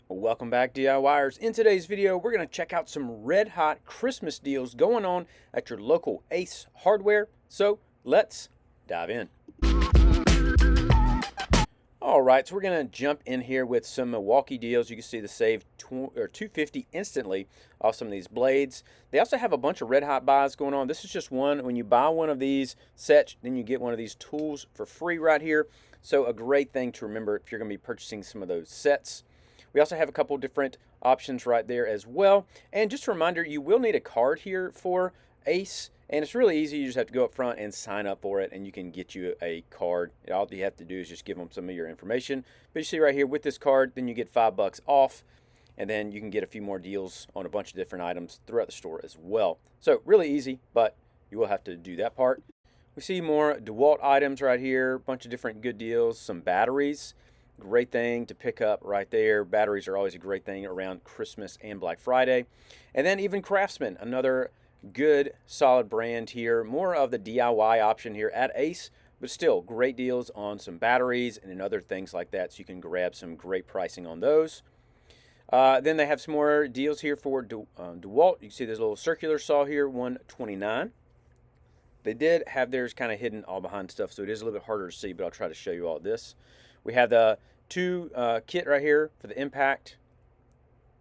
Welcome back, DIYers. In today's video, we're going to check out some red hot Christmas deals going on at your local Ace Hardware. So let's dive in. All right, so we're going to jump in here with some Milwaukee deals. You can see the save $250 instantly off some of these blades. They also have a bunch of red hot buys going on. This is just one. When you buy one of these sets, then you get one of these tools for free right here. So a great thing to remember if you're going to be purchasing some of those sets. We also have a couple different options right there as well. And just a reminder, you will need a card here for Ace. And it's really easy. You just have to go up front and sign up for it, and you can get you a card. All you have to do is just give them some of your information. But you see right here with this card, then you get $5 off, and then you can get a few more deals on a bunch of different items throughout the store as well. So really easy, but you will have to do that part. We see more DeWalt items right here, a bunch of different good deals, some batteries. Great thing to pick up right there. Batteries are always a great thing around Christmas and Black Friday. And then even Craftsman, another good solid brand here. More of the DIY option here at Ace, but still great deals on some batteries and other things like that, so you can grab some great pricing on those. Then they have some more deals here for DeWalt. You can see this little circular saw here, $129. They did have theirs kind of hidden all behind stuff, so it is a little bit harder to see, but I'll try to show you all this. We have the two kit right here for the impact.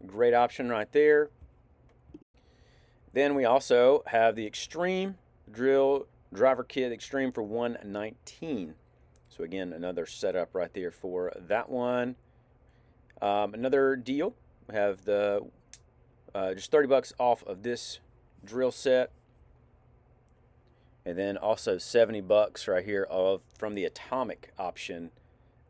Great option right there. Then we also have the Extreme Drill Driver Kit Extreme for $119. So again, another setup right there for that one. Another deal, we have the just $30 off of this drill set. And then also $70 right here from the Atomic option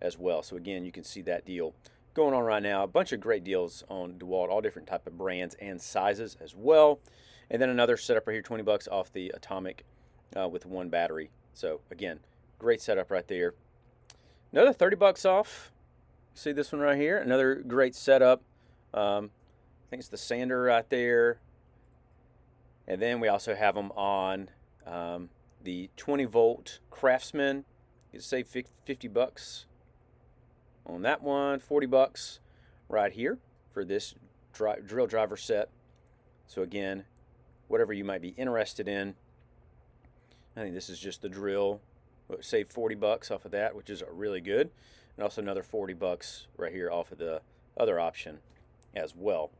as well. So again, you can see that deal going on right now. A bunch of great deals on DeWalt, all different type of brands and sizes as well. And then another setup right here, $20 off the Atomic with one battery. So again, great setup right there. Another $30 off. See this one right here? Another great setup. I think it's the sander right there. And then we also have them on the 20-volt Craftsman. You can save $50 on that one. $40 right here for this drill driver set. So again, whatever you might be interested in. I think this is just the drill. Save $40 off of that, which is really good. And also another $40 right here off of the other option as well.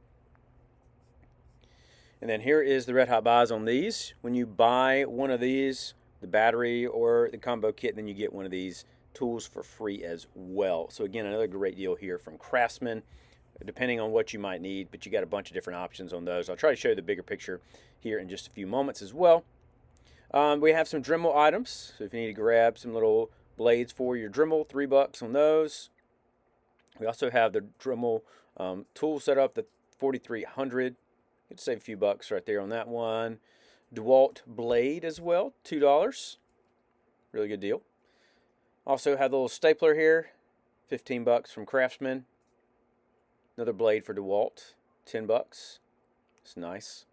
And then here is the red hot buys on these. When you buy one of these, the battery or the combo kit, then you get one of these tools for free as well. So again, another great deal here from Craftsman, depending on what you might need, but you got a bunch of different options on those. I'll try to show you the bigger picture here in just a few moments as well. We have some Dremel items, so if you need to grab some little blades for your Dremel, $3 on those. We also have the Dremel tool setup, the 4300. You can save a few bucks right there on that one. DeWalt blade as well, $2. Really good deal. Also have the little stapler here, $15 from Craftsman. Another blade for DeWalt, $10. It's nice.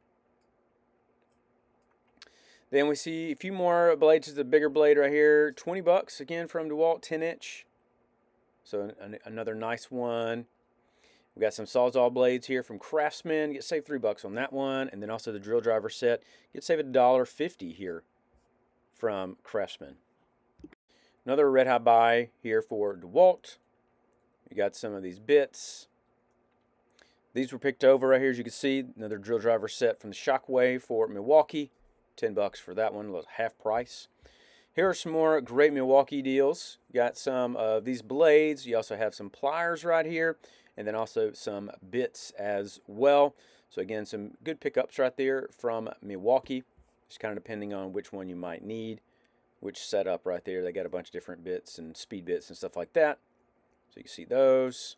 Then we see a few more blades. This is a bigger blade right here, $20 again from DeWalt, 10-inch. So another nice one. We got some Sawzall blades here from Craftsman. Get saved $3 on that one, and then also the drill driver set. Get saved $1.50 here from Craftsman. Another red hot buy here for DeWalt. You got some of these bits. These were picked over right here, as you can see. Another drill driver set from the Shockwave for Milwaukee. $10 for that one, half price. Here are some more great Milwaukee deals. You got some of these blades. You also have some pliers right here, and then also some bits as well. So again, some good pickups right there from Milwaukee. Just kind of depending on which one you might need, which setup right there. They got a bunch of different bits and speed bits and stuff like that. So you can see those.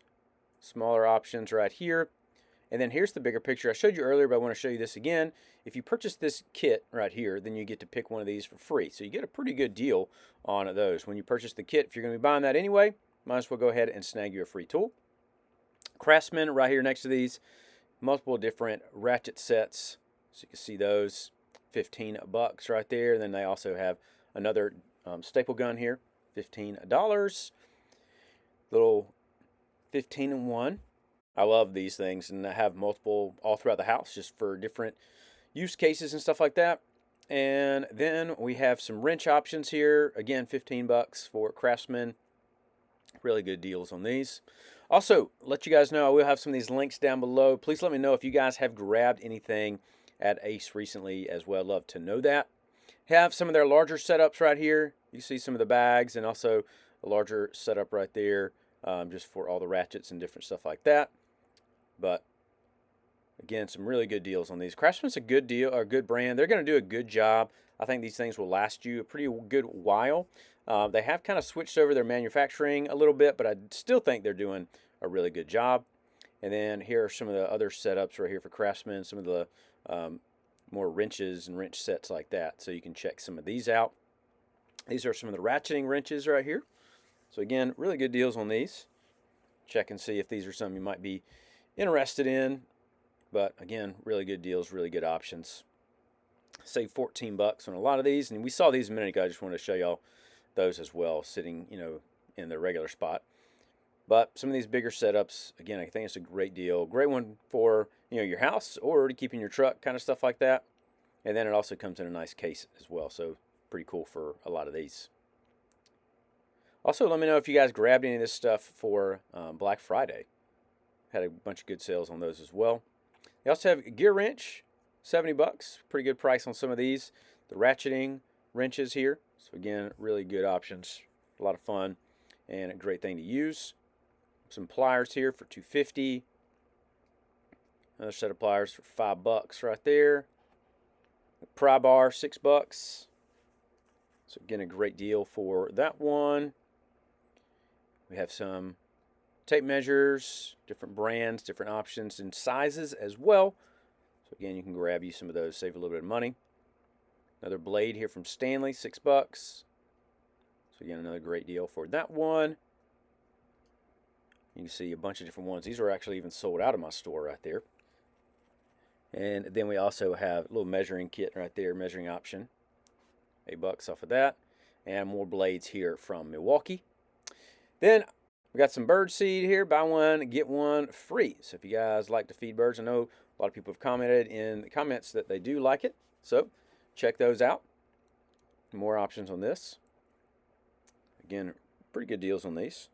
Smaller options right here. And then here's the bigger picture. I showed you earlier, but I want to show you this again. If you purchase this kit right here, then you get to pick one of these for free. So you get a pretty good deal on those. When you purchase the kit, if you're going to be buying that anyway, might as well go ahead and snag you a free tool. Craftsman right here next to these. Multiple different ratchet sets. So you can see those. $15 right there. And then they also have another staple gun here. $15. Little 15-in-1 I love these things, and I have multiple all throughout the house just for different use cases and stuff like that. And then we have some wrench options here. Again, 15 bucks for Craftsman. Really good deals on these. Also, let you guys know, I will have some of these links down below. Please let me know if you guys have grabbed anything at Ace recently as well. I'd love to know that. Have some of their larger setups right here. You see some of the bags and also a larger setup right there, just for all the ratchets and different stuff like that. But again, some really good deals on these. Craftsman's a good deal, or a good brand. They're going to do a good job. I think these things will last you a pretty good while. They have kind of switched over their manufacturing a little bit, but I still think they're doing a really good job. And then here are some of the other setups right here for Craftsman, some of the more wrenches and wrench sets like that. So you can check some of these out. These are some of the ratcheting wrenches right here. So again, really good deals on these. Check and see if these are something you might be interested in. But again, really good deals, really good options. Save 14 bucks on a lot of these, and we saw these a minute ago. I just wanted to show y'all those as well, sitting, in their regular spot. But some of these bigger setups, again, I think it's a great deal. Great one for, your house or to keep in your truck, kind of stuff like that. And then it also comes in a nice case as well, so pretty cool for a lot of these. Also, let me know if you guys grabbed any of this stuff for Black Friday. Had a bunch of good sales on those as well. They also have a gear wrench, 70 bucks. Pretty good price on some of these. The ratcheting wrenches here. So again, really good options. A lot of fun and a great thing to use. Some pliers here for $2.50. Another set of pliers for $5 right there. The pry bar, $6. So again, a great deal for that one. We have some tape measures, different brands, different options and sizes as well. So again, you can grab you some of those, save a little bit of money. Another blade here from Stanley, $6. So again, another great deal for that one. You can see a bunch of different ones. These are actually even sold out of my store right there. And then we also have a little measuring kit right there, measuring option. $8 off of that. And more blades here from Milwaukee. Then we got some bird seed here. Buy one, get one free. So if you guys like to feed birds, I know a lot of people have commented in the comments that they do like it. So check those out. More options on this. Again, pretty good deals on these.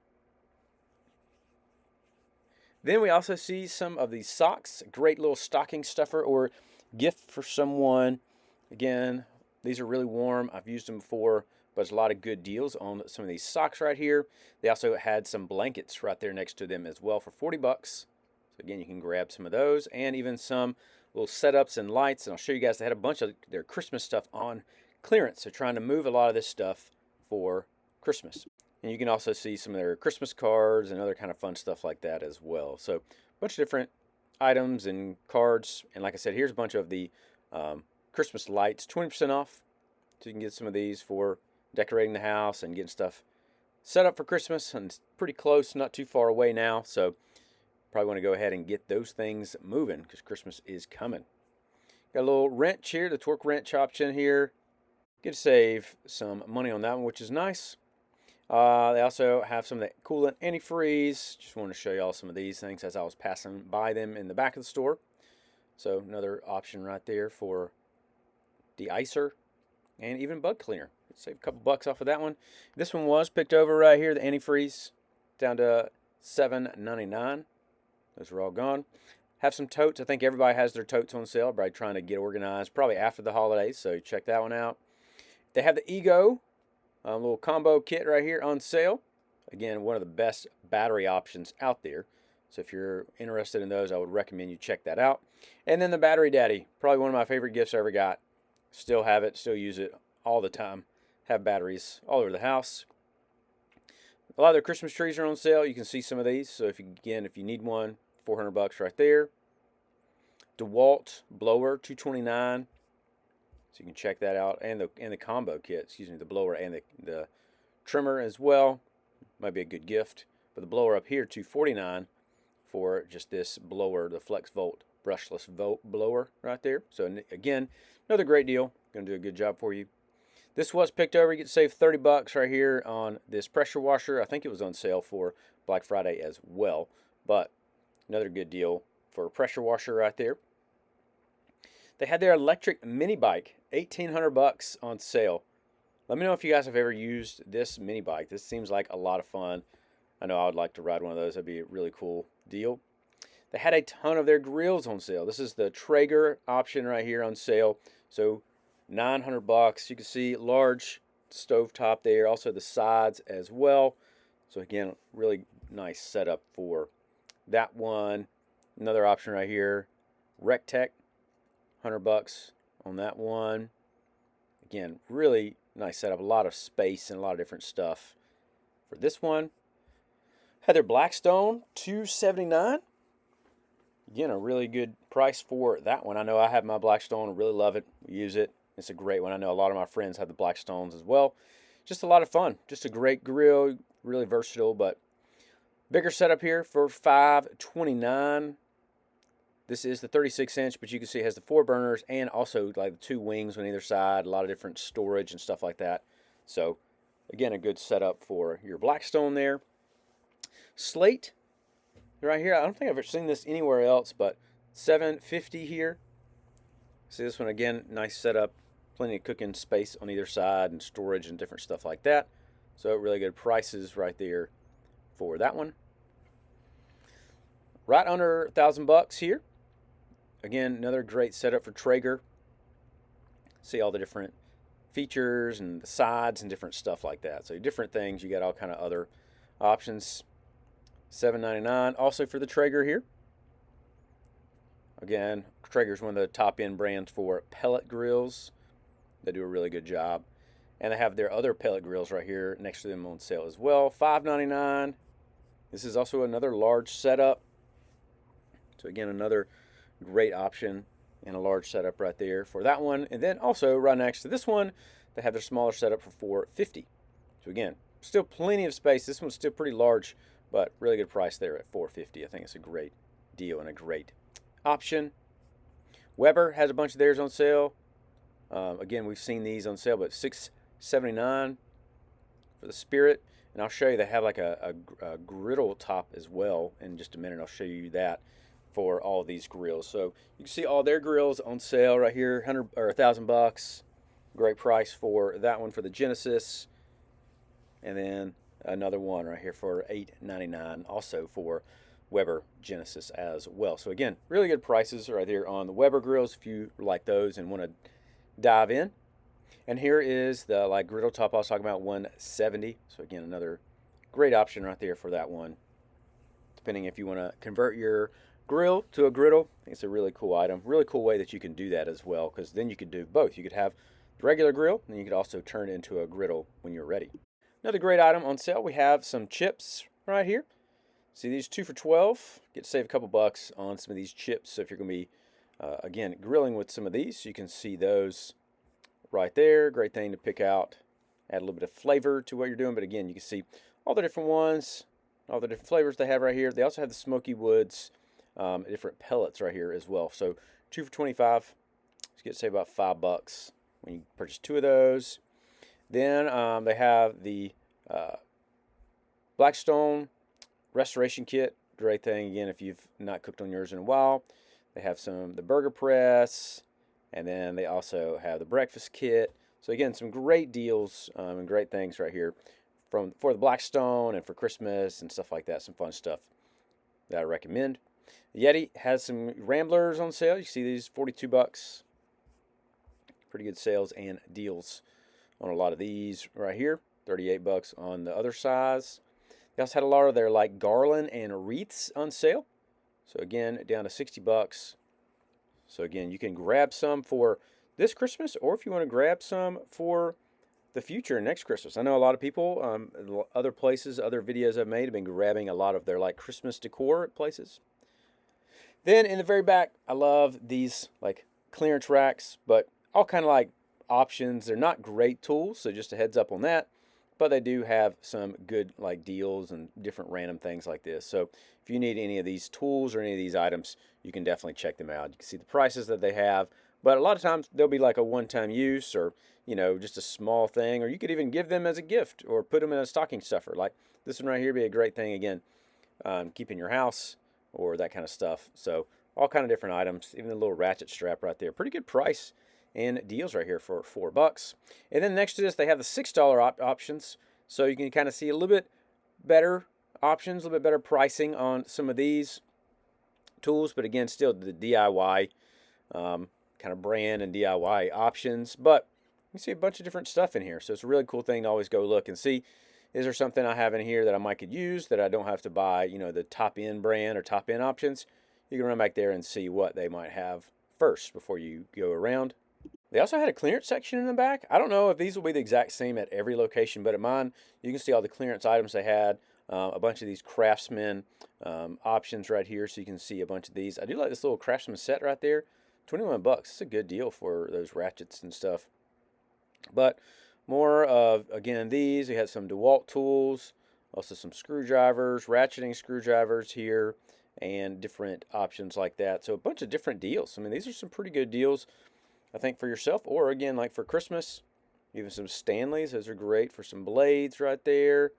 Then we also see some of these socks. Great little stocking stuffer or gift for someone. Again, these are really warm. I've used them before, but there's a lot of good deals on some of these socks right here. They also had some blankets right there next to them as well for $40. So again, you can grab some of those and even some little setups and lights. And I'll show you guys, they had a bunch of their Christmas stuff on clearance. They're trying to move a lot of this stuff for Christmas. And you can also see some of their Christmas cards and other kind of fun stuff like that as well. So a bunch of different items and cards. And like I said, here's a bunch of the Christmas lights, 20% off. So you can get some of these for decorating the house and getting stuff set up for Christmas. And it's pretty close, not too far away now. So probably want to go ahead and get those things moving because Christmas is coming. Got a little wrench here, the torque wrench option here. Get to save some money on that one, which is nice. They also have some of the coolant antifreeze. Just wanted to show you all some of these things as I was passing by them in the back of the store. So another option right there for de-icer and even bug cleaner. Save a couple bucks off of that one. This one was picked over right here, the antifreeze, down to $7.99. Those are all gone. Have some totes. I think everybody has their totes on sale. Probably trying to get organized probably after the holidays, so check that one out. They have the Ego. A little combo kit right here on sale. Again, one of the best battery options out there. So if you're interested in those, I would recommend you check that out. And then the Battery Daddy. Probably one of my favorite gifts I ever got. Still have it, still use it all the time. Have batteries all over the house. A lot of their Christmas trees are on sale. You can see some of these. So if you need one, $400 right there. DeWalt blower, $229. So you can check that out, and the combo kit, the blower and the trimmer as well. Might be a good gift. But the blower up here, $249 for just this blower, the Flex Volt brushless blower right there. So again, another great deal. Going to do a good job for you. This was picked over. You get to save $30 right here on this pressure washer. I think it was on sale for Black Friday as well. But Another good deal for a pressure washer right there. They had their electric mini bike, $1,800 on sale. Let me know if you guys have ever used this mini bike. This seems like a lot of fun. I know I would like to ride one of those. That'd be a really cool deal. They had a ton of their grills on sale. This is the Traeger option right here on sale. So $900. You can see large stovetop there. Also the sides as well. So again, really nice setup for that one. Another option right here, Rectech, $100 on that one. Again, really nice setup. A lot of space and a lot of different stuff for this one. Had their Blackstone, $279. Again, a really good price for that one. I know I have my Blackstone. I really love it. Use it. It's a great one. I know a lot of my friends have the Blackstones as well. Just a lot of fun. Just a great grill. Really versatile, but bigger setup here for $529. This is the 36-inch, but you can see it has the 4 burners and also like the 2 wings on either side. A lot of different storage and stuff like that. So, again, a good setup for your Blackstone there. Slate right here. I don't think I've ever seen this anywhere else, but $750 here. See this one again, nice setup, plenty of cooking space on either side and storage and different stuff like that. So really good prices right there for that one. Right under $1,000 here. Again, another great setup for Traeger. See all the different features and the sides and different stuff like that. So different things. You got all kind of other options. $799 also for the Traeger here. Again, Traeger is one of the top end brands for pellet grills. They do a really good job. And they have their other pellet grills right here next to them on sale as well. $599. This is also another large setup. So again, another great option and a large setup right there for that one. And then also right next to this one, they have their smaller setup for $450. So again, still plenty of space. This one's still pretty large, but really good price there at $450. I think it's a great deal and a great option. Weber has a bunch of theirs on sale. Again, we've seen these on sale, but $679 for the Spirit. And I'll show you, they have like a griddle top as well in just a minute. I'll show you that for all of these grills. So you can see all their grills on sale right here, $1,000. Great price for that one for the Genesis. And then another one right here for $899, also for Weber Genesis as well. So again, really good prices right there on the Weber grills if you like those and want to dive in. And here is the like griddle top I was talking about, $170. So again, another great option right there for that one. Depending if you want to convert your grill to a griddle, it's a really cool item. Really cool way that you can do that as well, because then you could do both. You could have the regular grill, and you could also turn it into a griddle when you're ready. Another great item on sale, we have some chips right here. See these 2 for $12. Get to save a couple bucks on some of these chips. So if you're going to be, again, grilling with some of these, you can see those right there. Great thing to pick out. Add a little bit of flavor to what you're doing. But again, you can see all the different ones, all the different flavors they have right here. They also have the Smoky Woods, different pellets right here as well. So 2 for $25. You get to save about $5 when you purchase 2 of those. Then they have the Blackstone Restoration Kit. Great thing, again, if you've not cooked on yours in a while. They have the burger press, and then they also have the breakfast kit. So again, some great deals and great things right here for the Blackstone and for Christmas and stuff like that. Some fun stuff that I recommend. The Yeti has some Ramblers on sale. You see these, $42. Pretty good sales and deals on a lot of these right here. $38 on the other size. They also had a lot of their like garland and wreaths on sale. So again, down to $60. So again, you can grab some for this Christmas, or if you want to grab some for the future, next Christmas. I know a lot of people, other places, other videos I've made have been grabbing a lot of their like Christmas decor at places. Then in the very back, I love these like clearance racks, but all kind of like options. They're not great tools, so just a heads up on that. But they do have some good like deals and different random things like this. So if you need any of these tools or any of these items, you can definitely check them out. You can see the prices that they have. But a lot of times they'll be like a one-time use, or just a small thing, or you could even give them as a gift or put them in a stocking stuffer. Like this one right here would be a great thing, again, keep in your house. or that kind of stuff. So all kind of different items, even the little ratchet strap right there. Pretty good price and deals right here for $4. And then next to this, they have the $6 options. So you can kind of see a little bit better options, a little bit better pricing on some of these tools. But again, still the DIY kind of brand and DIY options. But you can see a bunch of different stuff in here. So it's a really cool thing to always go look and see, is there something I have in here that I might could use that I don't have to buy, you know, the top end brand or top end options. You can run back there and see what they might have first before you go around. They also had a clearance section in the back. I don't know if these will be the exact same at every location, but at mine, you can see all the clearance items they had. A bunch of these Craftsman options right here, so you can see a bunch of these. I do like this little Craftsman set right there. 21 bucks. It's a good deal for those ratchets and stuff. But more of, again, these. We had some DeWalt tools, also some screwdrivers, ratcheting screwdrivers here, and different options like that. So a bunch of different deals. I mean, these are some pretty good deals, I think, for yourself, or again, like for Christmas. Even some Stanleys. Those are great for some blades right there.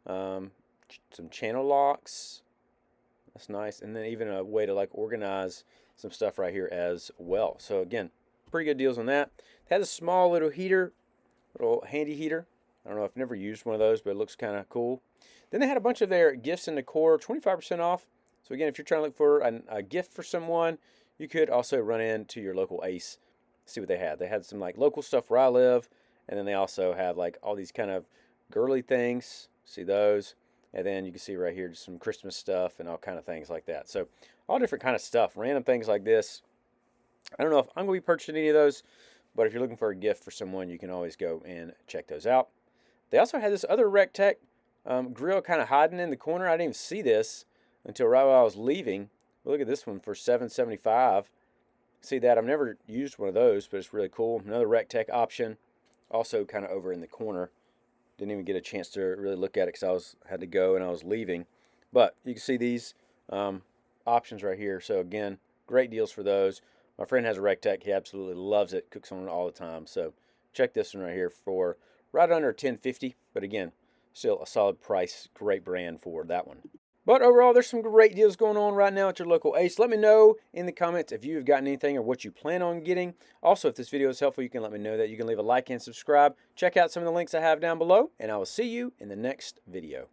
Some channel locks. That's nice. And then even a way to like organize some stuff right here as well. So again, pretty good deals on that. It has a small little heater, little handy heater. I don't know, I've never used one of those, but it looks kind of cool. Then they had a bunch of their gifts and decor, 25% off. So again, if you're trying to look for a gift for someone, you could also run into your local Ace, see what they had. They had some like local stuff where I live, and then they also have like all these kind of girly things. See those? And then you can see right here just some Christmas stuff and all kind of things like that. So all different kind of stuff, random things like this. I don't know if I'm going to be purchasing any of those, but if you're looking for a gift for someone, you can always go and check those out. They also had this other RecTech grill kind of hiding in the corner. I didn't even see this until right while I was leaving. But look at this one for $7.75. See that? I've never used one of those, but it's really cool. Another RecTech option, also kind of over in the corner. Didn't even get a chance to really look at it because I had to go and I was leaving. But you can see these options right here. So again, great deals for those. My friend has a RecTech. He absolutely loves it. Cooks on it all the time. So check this one right here for right under $10.50. But again, still a solid price. Great brand for that one. But overall, there's some great deals going on right now at your local Ace. Let me know in the comments if you've gotten anything or what you plan on getting. Also, if this video is helpful, you can let me know that. You can leave a like and subscribe. Check out some of the links I have down below, and I will see you in the next video.